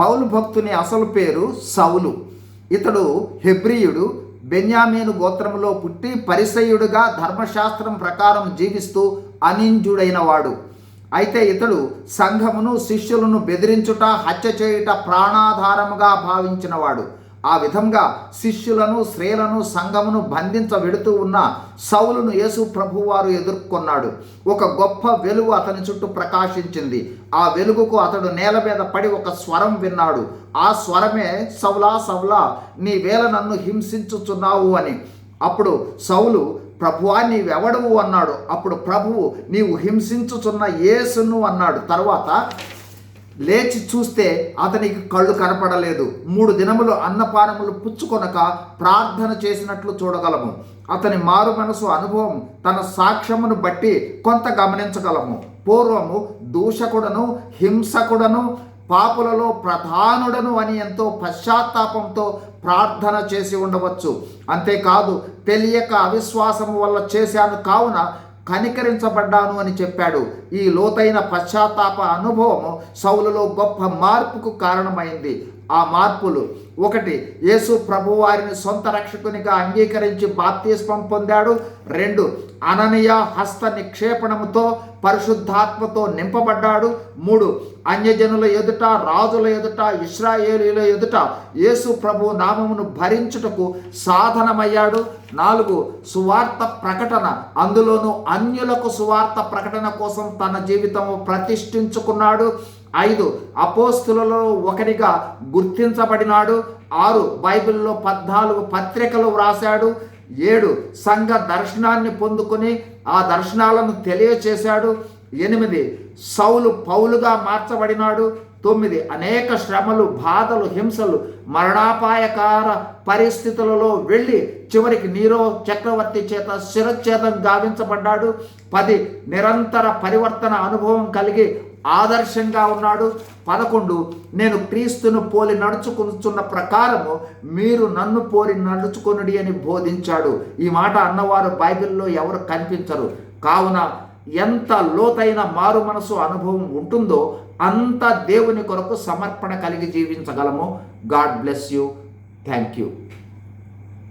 పౌలు భక్తుని అసలు పేరు సౌలు. ఇతడు హెబ్రీయుడు, బెన్యామీను గోత్రములో పుట్టి పరిసయ్యుడుగా ధర్మశాస్త్రం ప్రకారం జీవిస్తూ అనింజుడైన వాడు. అయితే ఇతడు సంఘమును శిష్యులను బెదిరించుట, హత్య చేయుట ప్రాణాధారముగా భావించినవాడు. ఆ విధంగా శిష్యులను, స్త్రీలను, సంఘమును బంధించ వెడుతూ ఉన్న సౌలును యేసు ప్రభువారు ఎదుర్కొన్నాడు. ఒక గొప్ప వెలుగు అతని చుట్టూ ప్రకాశించింది. ఆ వెలుగుకు అతడు నేల మీద పడి ఒక స్వరం విన్నాడు. ఆ స్వరమే, సౌలా సౌలా, నీ వేళ నన్ను హింసించుచున్నావు అని. అప్పుడు సౌలు, ప్రభువా నీవెవడవు అన్నాడు. అప్పుడు ప్రభువు, నీవు హింసించుచున్న యేసును అన్నాడు. తర్వాత లేచి చూస్తే అతనికి కళ్ళు కనపడలేదు. 3 దినములు అన్నపానములు పుచ్చుకొనక ప్రార్థన చేసినట్లు చూడగలము. అతని మారు మనసు అనుభవం తన సాక్ష్యమును బట్టి కొంత గమనించగలము. పూర్వము దూషకుడను, హింసకుడను, పాపులలో ప్రధానుడను అని ఎంతో పశ్చాత్తాపంతో ప్రార్థన చేసి ఉండవచ్చు. అంతేకాదు, తెలియక అవిశ్వాసము వల్ల చేశాను కావున కనికరించబడ్డాను అని చెప్పాడు. ఈ లోతైన పశ్చాత్తాప అనుభవము సౌలులో గొప్ప మార్పుకు కారణమైంది. ఆ మార్పులు: 1. యేసు ప్రభువారిని సొంత రక్షకునిగా అంగీకరించి బాప్తిస్మం పొందాడు. 2. అననీయ హస్త నిక్షేపణముతో పరిశుద్ధాత్మతో నింపబడ్డాడు. 3. అన్యజనుల ఎదుట, రాజుల ఎదుట, ఇశ్రాయేలీల ఎదుట యేసు ప్రభు నామమును భరించుటకు సాధనమయ్యాడు. 4. సువార్త ప్రకటన, అందులోనూ అన్యులకు సువార్త ప్రకటన కోసం తన జీవితము ప్రతిష్ఠించుకున్నాడు. 5. అపోస్తులలో ఒకరిగా గుర్తించబడినాడు. 6. బైబిల్లో 14 పత్రికలు వ్రాశాడు. 7. సంఘ దర్శనాన్ని పొందుకొని ఆ దర్శనాలను తెలియచేశాడు. 8. సౌలు పౌలుగా మార్చబడినాడు. 9. అనేక శ్రమలు, బాధలు, హింసలు, మరణాపాయకార పరిస్థితులలో వెళ్ళి చివరికి నీరో చక్రవర్తి చేత శిరచ్ఛేదం గావించబడ్డాడు. 10. నిరంతర పరివర్తన అనుభవం కలిగి ఆదర్శంగా ఉన్నాడు. 11. నేను క్రీస్తును పోలి నడుచుకుంటున్న ప్రకారము మీరు నన్ను పోలి నడుచుకొనుడి అని బోధించాడు. ఈ మాట అన్నవారు బైబిల్లో ఎవరు కనిపించరు. కావున ఎంత లోతైన మారు మనసు అనుభవం ఉంటుందో అంత దేవుని కొరకు సమర్పణ కలిగి జీవించగలము. God bless you. Thank you.